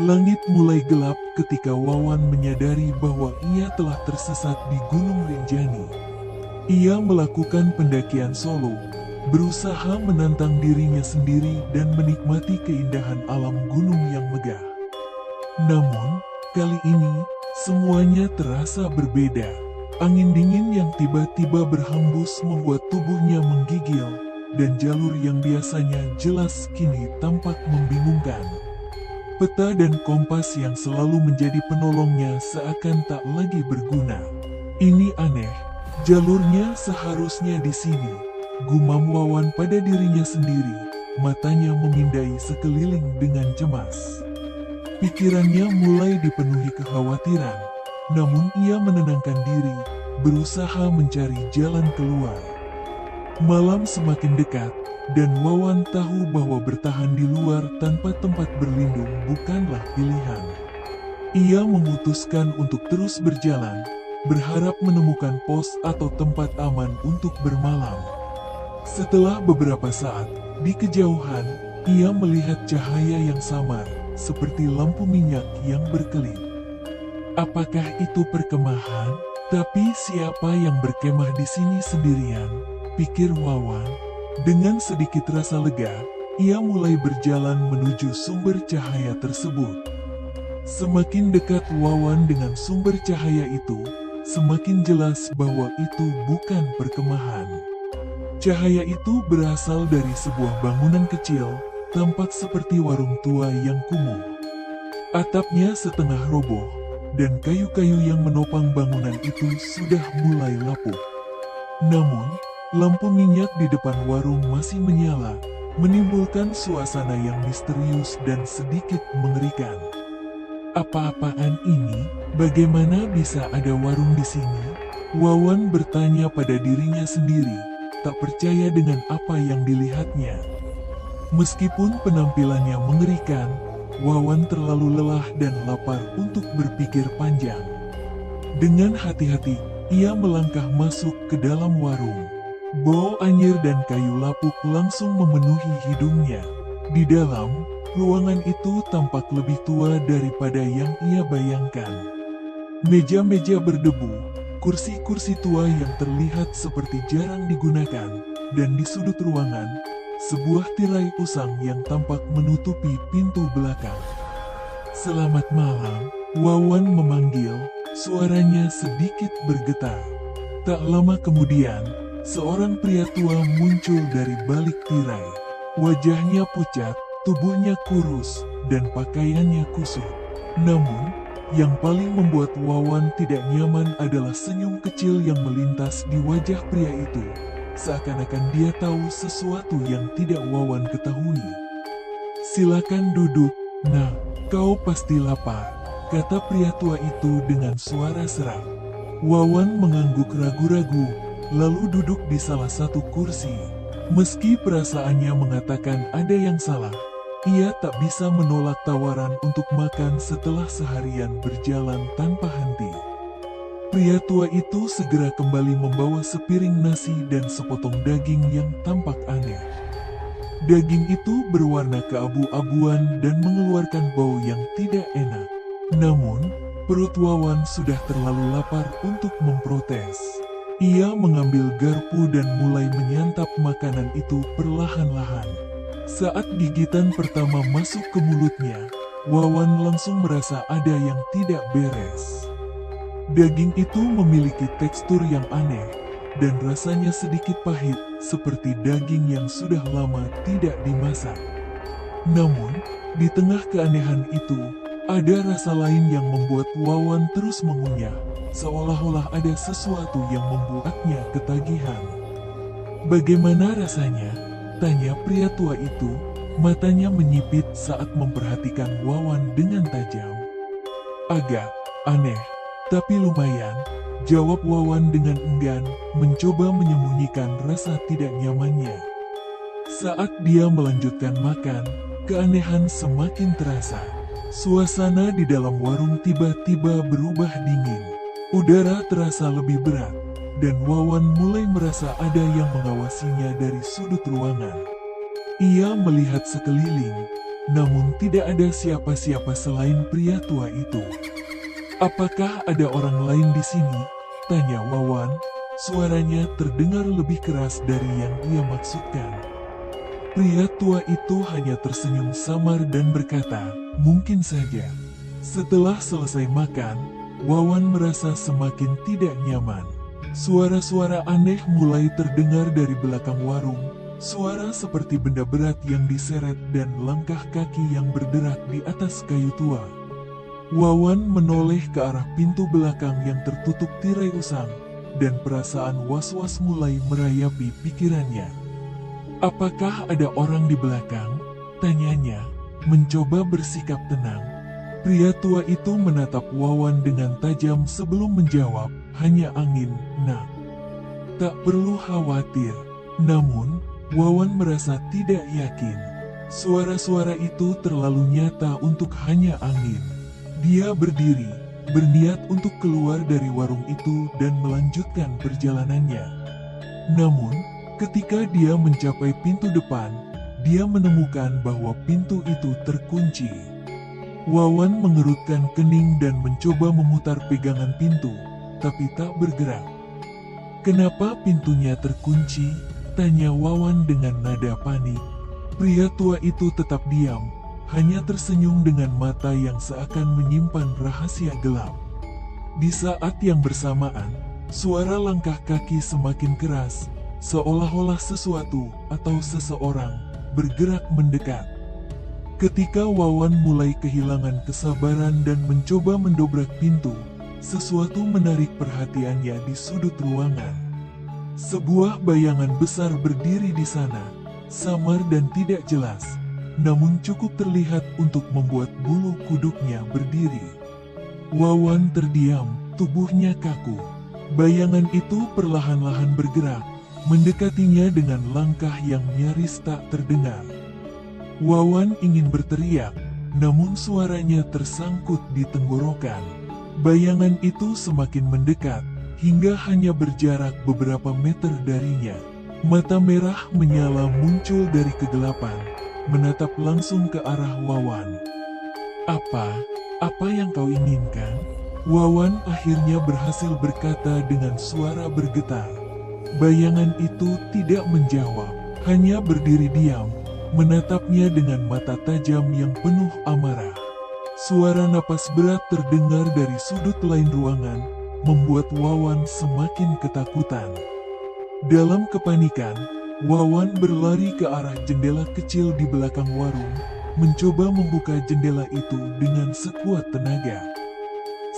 Langit mulai gelap ketika Wawan menyadari bahwa ia telah tersesat di Gunung Rinjani. Ia melakukan pendakian solo, berusaha menantang dirinya sendiri dan menikmati keindahan alam gunung yang megah. Namun, kali ini, semuanya terasa berbeda. Angin dingin yang tiba-tiba berhembus membuat tubuhnya menggigil, dan jalur yang biasanya jelas kini tampak membingungkan. Peta dan kompas yang selalu menjadi penolongnya seakan tak lagi berguna. Ini aneh, jalurnya seharusnya di sini, gumam Wawan pada dirinya sendiri, matanya memindai sekeliling dengan cemas. Pikirannya mulai dipenuhi kekhawatiran, namun ia menenangkan diri, berusaha mencari jalan keluar. Malam semakin dekat, dan Wawan tahu bahwa bertahan di luar tanpa tempat berlindung bukanlah pilihan. Ia memutuskan untuk terus berjalan, berharap menemukan pos atau tempat aman untuk bermalam. Setelah beberapa saat, di kejauhan, ia melihat cahaya yang samar, seperti lampu minyak yang berkelip. Apakah itu perkemahan? Tapi siapa yang berkemah di sini sendirian? Pikir Wawan. Dengan sedikit rasa lega, ia mulai berjalan menuju sumber cahaya tersebut. Semakin dekat Wawan dengan sumber cahaya itu, semakin jelas bahwa itu bukan perkemahan. Cahaya itu berasal dari sebuah bangunan kecil, tampak seperti warung tua yang kumuh. Atapnya setengah roboh, dan kayu-kayu yang menopang bangunan itu sudah mulai lapuk. Namun, lampu minyak di depan warung masih menyala, menimbulkan suasana yang misterius dan sedikit mengerikan. Apa-apaan ini? Bagaimana bisa ada warung di sini? Wawan bertanya pada dirinya sendiri, tak percaya dengan apa yang dilihatnya. Meskipun penampilannya mengerikan, Wawan terlalu lelah dan lapar untuk berpikir panjang. Dengan hati-hati, ia melangkah masuk ke dalam warung. Bau anyir dan kayu lapuk langsung memenuhi hidungnya. Di dalam, ruangan itu tampak lebih tua daripada yang ia bayangkan. Meja-meja berdebu, kursi-kursi tua yang terlihat seperti jarang digunakan, dan di sudut ruangan, sebuah tirai usang yang tampak menutupi pintu belakang. "Selamat malam," Wawan memanggil, suaranya sedikit bergetar. Tak lama kemudian, seorang pria tua muncul dari balik tirai. Wajahnya pucat, tubuhnya kurus, dan pakaiannya kusut. Namun, yang paling membuat Wawan tidak nyaman adalah senyum kecil yang melintas di wajah pria itu. Seakan-akan dia tahu sesuatu yang tidak Wawan ketahui. "Silakan duduk, nak, kau pasti lapar," kata pria tua itu dengan suara serak. Wawan mengangguk ragu-ragu, lalu duduk di salah satu kursi. Meski perasaannya mengatakan ada yang salah, ia tak bisa menolak tawaran untuk makan setelah seharian berjalan tanpa henti. Pria tua itu segera kembali membawa sepiring nasi dan sepotong daging yang tampak aneh. Daging itu berwarna keabu-abuan dan mengeluarkan bau yang tidak enak. Namun, perut Wawan sudah terlalu lapar untuk memprotes. Ia mengambil garpu dan mulai menyantap makanan itu perlahan-lahan. Saat gigitan pertama masuk ke mulutnya, Wawan langsung merasa ada yang tidak beres. Daging itu memiliki tekstur yang aneh, dan rasanya sedikit pahit, seperti daging yang sudah lama tidak dimasak. Namun, di tengah keanehan itu, ada rasa lain yang membuat Wawan terus mengunyah, seolah-olah ada sesuatu yang membuatnya ketagihan. "Bagaimana rasanya?" tanya pria tua itu, matanya menyipit saat memperhatikan Wawan dengan tajam. "Agak aneh, tapi lumayan," jawab Wawan dengan enggan, mencoba menyembunyikan rasa tidak nyamannya. Saat dia melanjutkan makan, keanehan semakin terasa. Suasana di dalam warung tiba-tiba berubah dingin. Udara terasa lebih berat, dan Wawan mulai merasa ada yang mengawasinya dari sudut ruangan. Ia melihat sekeliling, namun tidak ada siapa-siapa selain pria tua itu. "Apakah ada orang lain di sini?" tanya Wawan. Suaranya terdengar lebih keras dari yang ia maksudkan. Pria tua itu hanya tersenyum samar dan berkata, "Mungkin saja." Setelah selesai makan, Wawan merasa semakin tidak nyaman. Suara-suara aneh mulai terdengar dari belakang warung. Suara seperti benda berat yang diseret dan langkah kaki yang berderak di atas kayu tua. Wawan menoleh ke arah pintu belakang yang tertutup tirai usang, dan perasaan was-was mulai merayapi pikirannya. "Apakah ada orang di belakang?" tanyanya, mencoba bersikap tenang. Pria tua itu menatap Wawan dengan tajam sebelum menjawab, "Hanya angin, Nak. Tak perlu khawatir." Namun, Wawan merasa tidak yakin. Suara-suara itu terlalu nyata untuk hanya angin. Dia berdiri, berniat untuk keluar dari warung itu dan melanjutkan perjalanannya. Namun, ketika dia mencapai pintu depan, dia menemukan bahwa pintu itu terkunci. Wawan mengerutkan kening dan mencoba memutar pegangan pintu, tapi tak bergerak. "Kenapa pintunya terkunci?" tanya Wawan dengan nada panik. Pria tua itu tetap diam, hanya tersenyum dengan mata yang seakan menyimpan rahasia gelap. Di saat yang bersamaan, suara langkah kaki semakin keras, seolah-olah sesuatu atau seseorang bergerak mendekat. Ketika Wawan mulai kehilangan kesabaran dan mencoba mendobrak pintu, sesuatu menarik perhatiannya di sudut ruangan. Sebuah bayangan besar berdiri di sana, samar dan tidak jelas, namun cukup terlihat untuk membuat bulu kuduknya berdiri. Wawan terdiam, tubuhnya kaku. Bayangan itu perlahan-lahan bergerak, mendekatinya dengan langkah yang nyaris tak terdengar. Wawan ingin berteriak, namun suaranya tersangkut di tenggorokan. Bayangan itu semakin mendekat, hingga hanya berjarak beberapa meter darinya. Mata merah menyala muncul dari kegelapan, menatap langsung ke arah Wawan. Apa yang kau inginkan?" Wawan akhirnya berhasil berkata dengan suara bergetar. Bayangan itu tidak menjawab, hanya berdiri diam, menatapnya dengan mata tajam yang penuh amarah. Suara napas berat terdengar dari sudut lain ruangan, membuat Wawan semakin ketakutan. Dalam kepanikan, Wawan berlari ke arah jendela kecil di belakang warung, mencoba membuka jendela itu dengan sekuat tenaga.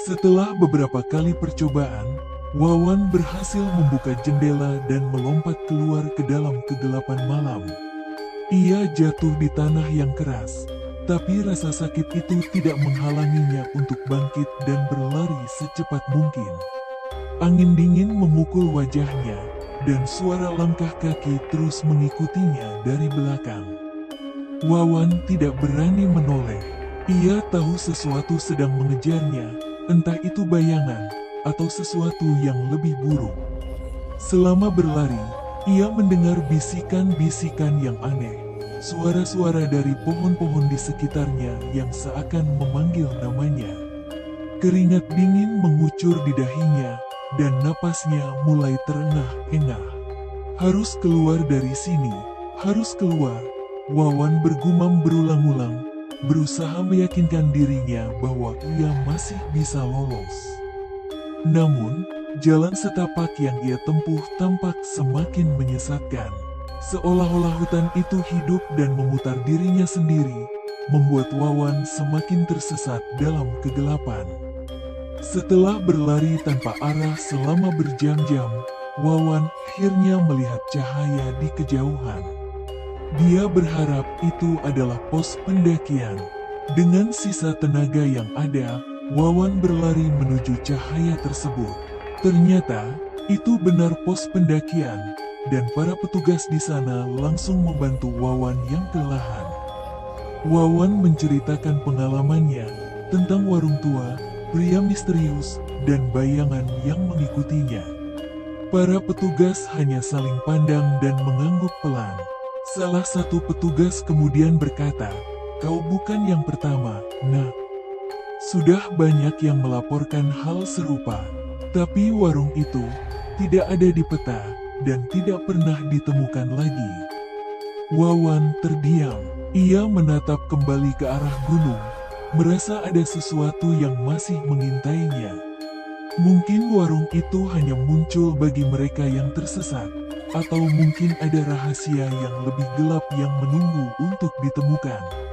Setelah beberapa kali percobaan, Wawan berhasil membuka jendela dan melompat keluar ke dalam kegelapan malam. Ia jatuh di tanah yang keras, tapi rasa sakit itu tidak menghalanginya untuk bangkit dan berlari secepat mungkin. Angin dingin memukul wajahnya, dan suara langkah kaki terus mengikutinya dari belakang. Wawan tidak berani menoleh. Ia tahu sesuatu sedang mengejarnya, entah itu bayangan atau sesuatu yang lebih buruk. Selama berlari, ia mendengar bisikan-bisikan yang aneh, suara-suara dari pohon-pohon di sekitarnya yang seakan memanggil namanya. Keringat dingin mengucur di dahinya, dan napasnya mulai terengah-engah. "Harus keluar dari sini, harus keluar," Wawan bergumam berulang-ulang, berusaha meyakinkan dirinya bahwa ia masih bisa lolos. Namun, jalan setapak yang ia tempuh tampak semakin menyesatkan. Seolah-olah hutan itu hidup dan memutar dirinya sendiri, membuat Wawan semakin tersesat dalam kegelapan. Setelah berlari tanpa arah selama berjam-jam, Wawan akhirnya melihat cahaya di kejauhan. Dia berharap itu adalah pos pendakian. Dengan sisa tenaga yang ada, Wawan berlari menuju cahaya tersebut. Ternyata, itu benar pos pendakian, dan para petugas di sana langsung membantu Wawan yang kelelahan. Wawan menceritakan pengalamannya tentang warung tua, pria misterius, dan bayangan yang mengikutinya. Para petugas hanya saling pandang dan mengangguk pelan. Salah satu petugas kemudian berkata, kau bukan yang pertama, nak. Sudah banyak yang melaporkan hal serupa, tapi warung itu tidak ada di peta dan tidak pernah ditemukan lagi. Wawan terdiam. Ia menatap kembali ke arah gunung, merasa ada sesuatu yang masih mengintainya. Mungkin warung itu hanya muncul bagi mereka yang tersesat, atau mungkin ada rahasia yang lebih gelap yang menunggu untuk ditemukan.